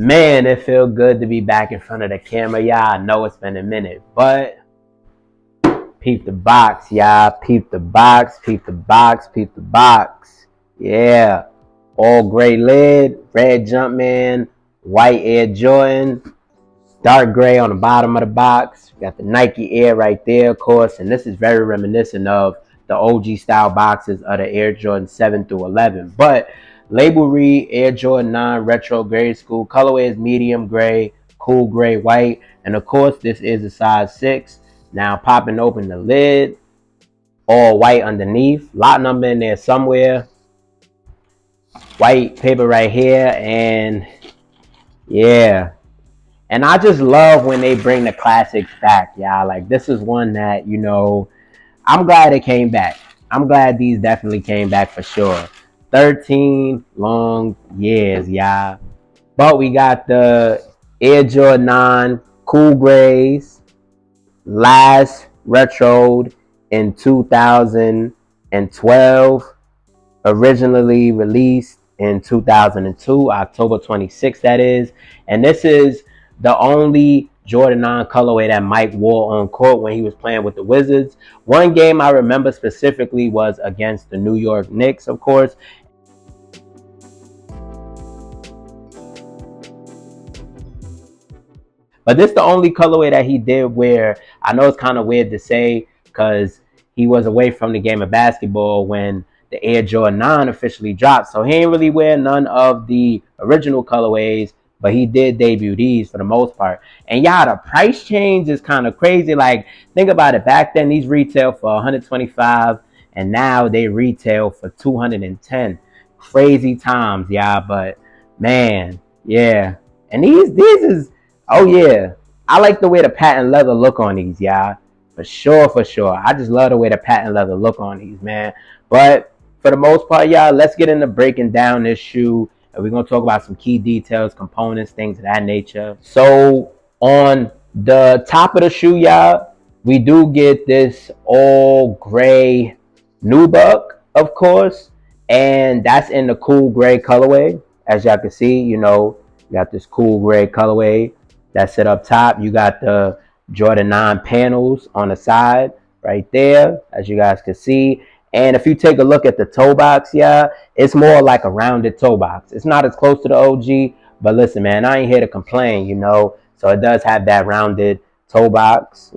Man, it feels good to be back in front of the camera. Yeah, I know it's been a minute, but peep the box, y'all. Peep the box, peep the box, peep the box. Yeah. All gray lid, red Jumpman, white Air Jordan, dark gray on the bottom of the box. We got the Nike Air right there, of course. And this is very reminiscent of the OG style boxes of the Air Jordan 7 through 11. But label read Air Jordan 9 Retro Grade School. Colorway is medium gray, cool gray, white. And of course, this is a size 6. Now popping open the lid, all white underneath. Lot number in there somewhere. White paper right here. And yeah. And I just love when they bring the classics back, y'all. Like, this is one that, I'm glad it came back. I'm glad these definitely came back for sure. 13 long years, y'all. But we got the Air Jordan 9 Cool Grays, last retroed in 2012, originally released in 2002, October 26th, that is. And this is the only Jordan 9 colorway that Mike wore on court when he was playing with the Wizards. One game I remember specifically was against the New York Knicks, of course. But this is the only colorway that he did wear. I know it's kind of weird to say because he was away from the game of basketball when the Air Jordan 9 officially dropped. So he ain't really wear none of the original colorways, but he did debut these for the most part. And yeah, the price change is kind of crazy. Like, think about it. Back then, these retail for 125, and now they retail for 210. Crazy times, yeah. But man, yeah. And these is, oh yeah, I like the way the patent leather look on these, y'all. For sure, for sure. I just love the way the patent leather look on these, man. But for the most part, y'all, let's get into breaking down this shoe. And we're going to talk about some key details, components, things of that nature. So on the top of the shoe, y'all, we do get this all gray nubuck, of course. And that's in the cool gray colorway. As y'all can see, you got this cool gray colorway that's set up top. You got the Jordan 9 panels on the side right there, as you guys can see. And if you take a look at the toe box, yeah, it's more like a rounded toe box. It's not as close to the OG, but listen, man, I ain't here to complain, So it does have that rounded toe box,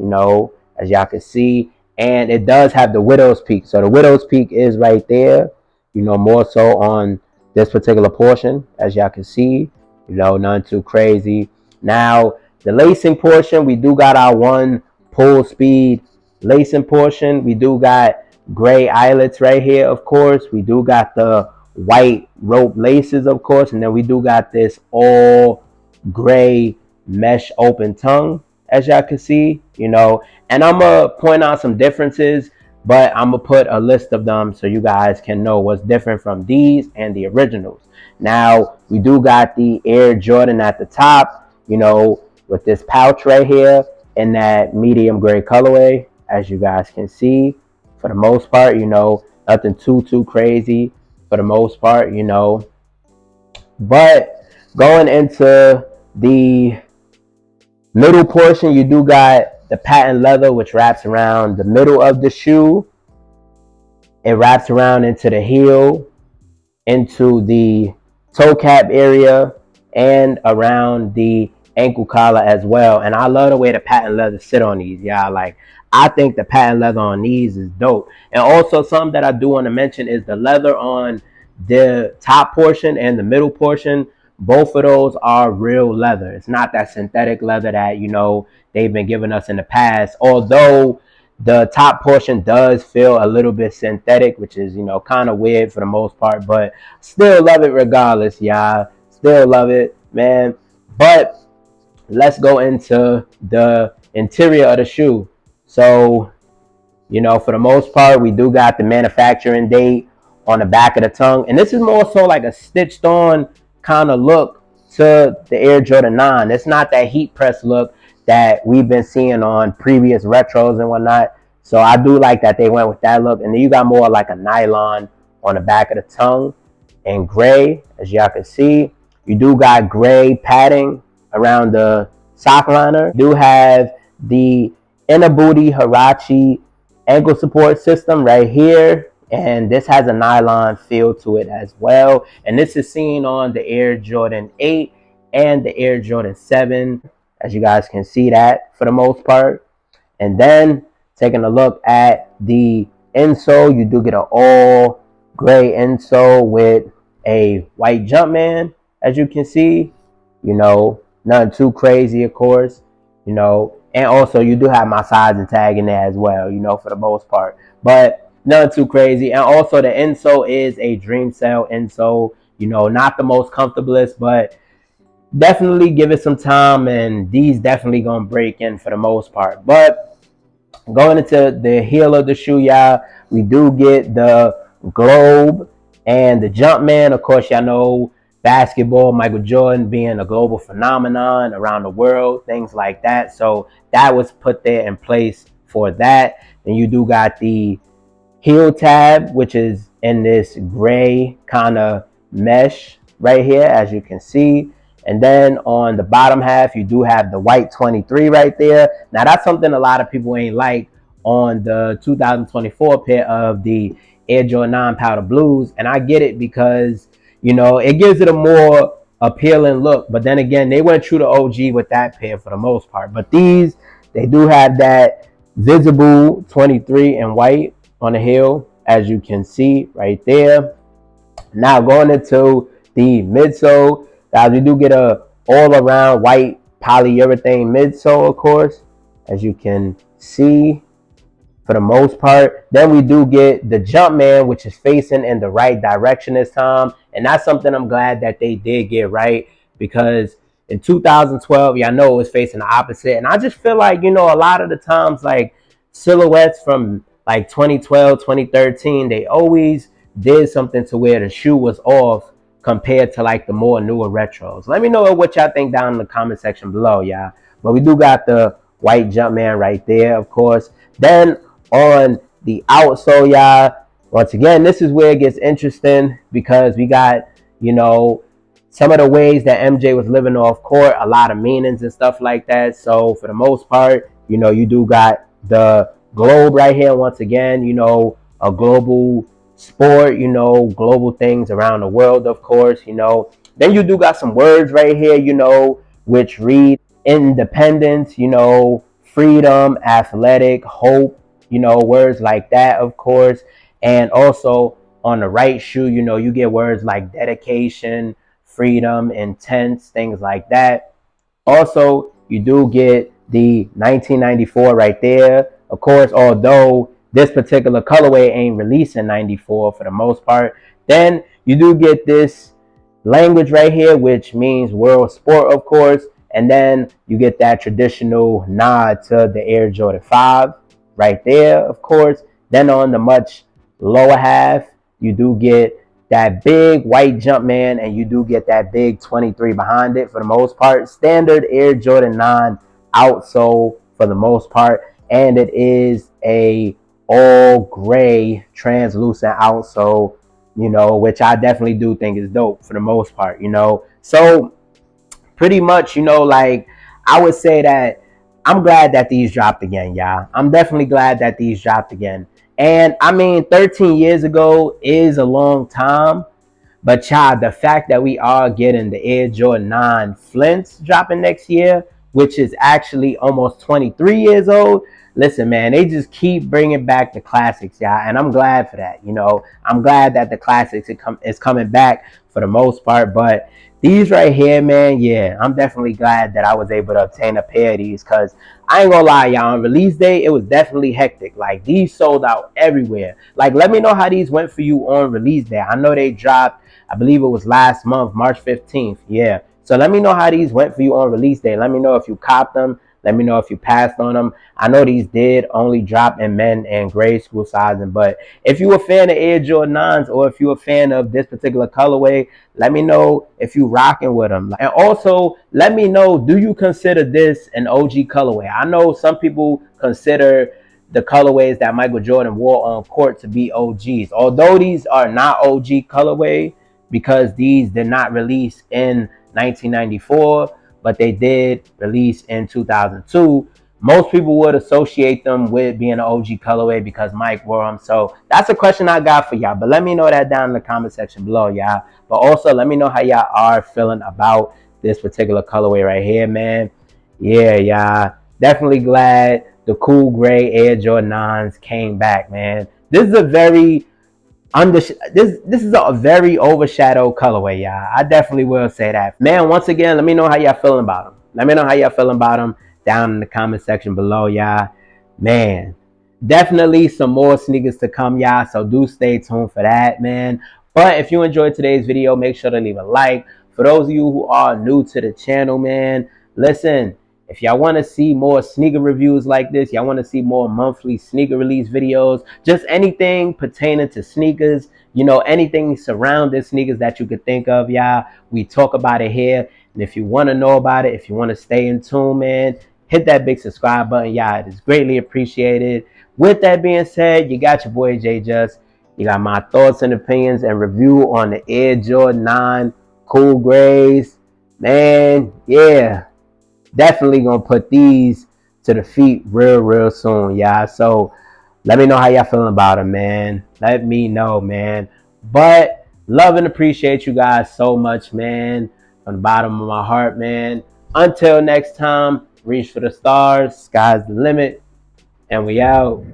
as y'all can see. And it does have the widow's peak. So the widow's peak is right there, more so on this particular portion, as y'all can see. Nothing too crazy. Now, the lacing portion, we do got our one pull speed lacing portion. We do got gray eyelets right here, of course. We do got the white rope laces, of course. And then we do got this all gray mesh open tongue, as y'all can see, And I'm going to point out some differences, but I'm going to put a list of them so you guys can know what's different from these and the originals. Now, we do got the Air Jordan at the top, with this pouch right here in that medium gray colorway, as you guys can see. For the most part, nothing too crazy for the most part, But going into the middle portion, you do got the patent leather, which wraps around the middle of the shoe. It wraps around into the heel, into the toe cap area, and around the ankle collar as well. And I love the way the patent leather sit on these, y'all. Like, I think the patent leather on these is dope. And also, something that I do want to mention is the leather on the top portion and the middle portion. Both of those are real leather. It's not that synthetic leather that, they've been giving us in the past. Although the top portion does feel a little bit synthetic, which is, kind of weird for the most part. But still love it regardless, y'all. Still love it, man. But let's go into the interior of the shoe. So, for the most part, we do got the manufacturing date on the back of the tongue. And this is more so like a stitched on kind of look to the Air Jordan 9. It's not that heat press look that we've been seeing on previous retros and whatnot. So I do like that they went with that look. And then you got more like a nylon on the back of the tongue in gray, as y'all can see. You do got gray padding around the sock liner. You do have the inner booty Hirachi ankle support system right here, and this has a nylon feel to it as well. And this is seen on the Air Jordan 8 and the Air Jordan 7, as you guys can see that for the most part. And then taking a look at the insole, you do get an all gray insole with a white Jumpman, as you can see. Nothing too crazy, of course. And also you do have my sizing tag in there as well, for the most part. But nothing too crazy. And also the insole is a Dream Cell insole. Not the most comfortablest, but definitely give it some time, and these definitely gonna break in for the most part. But going into the heel of the shoe, y'all, we do get the globe and the Jumpman. Of course, y'all know basketball, Michael Jordan being a global phenomenon around the world, things like that. So that was put there in place for that. And you do got the heel tab, which is in this gray kind of mesh right here, as you can see. And then on the bottom half, you do have the white 23 right there. Now, that's something a lot of people ain't like on the 2024 pair of the Air Jordan 9 Powder Blues. And I get it because, it gives it a more appealing look. But then again, they went true to OG with that pair for the most part. But these, they do have that visible 23 in white on the heel, as you can see right there. Now going into the midsole, guys, we do get a all around white polyurethane midsole, of course, as you can see for the most part. Then we do get the Jumpman, which is facing in the right direction this time, and that's something I'm glad that they did get right, because in 2012, y'all know it was facing the opposite. And I just feel like, a lot of the times, like silhouettes from like 2012, 2013, they always did something to where the shoe was off compared to like the more newer retros. Let me know what y'all think down in the comment section below, y'all. But we do got the white Jumpman right there, of course. Then on the outsole, y'all, once again, this is where it gets interesting, because we got, some of the ways that MJ was living off court, a lot of meanings and stuff like that. So for the most part, you do got the globe right here, once again, a global sport, global things around the world, of course. Then you do got some words right here, which read independence, freedom, athletic, hope, words like that, of course. And also on the right shoe, you get words like dedication, freedom, intense, things like that. Also, you do get the 1994 right there. Of course, although this particular colorway ain't released in 94 for the most part. Then you do get this language right here, which means world sport, of course. And then you get that traditional nod to the Air Jordan 5 right there, of course. Then on the much lower half, you do get that big white Jumpman, and you do get that big 23 behind it for the most part. Standard Air Jordan 9 outsole for the most part. And it is a all gray translucent outsole, which I definitely do think is dope for the most part, So pretty much, like I would say that I'm glad that these dropped again, y'all. I'm definitely glad that these dropped again. And I mean, 13 years ago is a long time. But child, the fact that we are getting the Air Jordan 9 Flints dropping next year, which is actually almost 23 years old. Listen, man, they just keep bringing back the classics, y'all. And I'm glad for that. I'm glad that the classics is coming back for the most part. But these right here, man, yeah, I'm definitely glad that I was able to obtain a pair of these, because I ain't gonna lie, y'all, on release day, it was definitely hectic. Like, these sold out everywhere. Like, let me know how these went for you on release day. I know they dropped, I believe it was last month, March 15th. Yeah. So let me know how these went for you on release day. Let me know if you copped them. Let me know if you passed on them. I know these did only drop in men and grade school sizing, but if you're a fan of Air Jordan 9s, or if you're a fan of this particular colorway, let me know if you rocking with them. And also, let me know, do you consider this an OG colorway? I know some people consider the colorways that Michael Jordan wore on court to be OGs. Although these are not OG colorway, because these did not release in 1994, but they did release in 2002. Most people would associate them with being an OG colorway because Mike wore them. So that's a question I got for y'all. But let me know that down in the comment section below, y'all. But also let me know how y'all are feeling about this particular colorway right here, man. Yeah, y'all. Definitely glad the cool gray Air Jordan 9s came back, man. This is a very this is a very overshadowed colorway, y'all. I definitely will say that. Man, once again, let me know how y'all feeling about them. Let me know how y'all feeling about them down in the comment section below, y'all. Man, definitely some more sneakers to come, y'all. So do stay tuned for that, man. But if you enjoyed today's video, make sure to leave a like. For those of you who are new to the channel, man, listen, if y'all want to see more sneaker reviews like this, y'all want to see more monthly sneaker release videos, just anything pertaining to sneakers, you know, anything surrounding sneakers that you could think of, y'all, we talk about it here. And if you want to know about it, if you want to stay in tune, man, hit that big subscribe button, y'all. It is greatly appreciated. With that being said, you got your boy J-Jus. You got my thoughts and opinions and review on the Air Jordan 9 Cool Grays. Man, yeah. Definitely gonna put these to the feet real soon, y'all. So let me know how y'all feeling about them, man. Let me know, man. But love and appreciate you guys so much, man. From the bottom of my heart, man. Until next time, reach for the stars. Sky's the limit. And we out.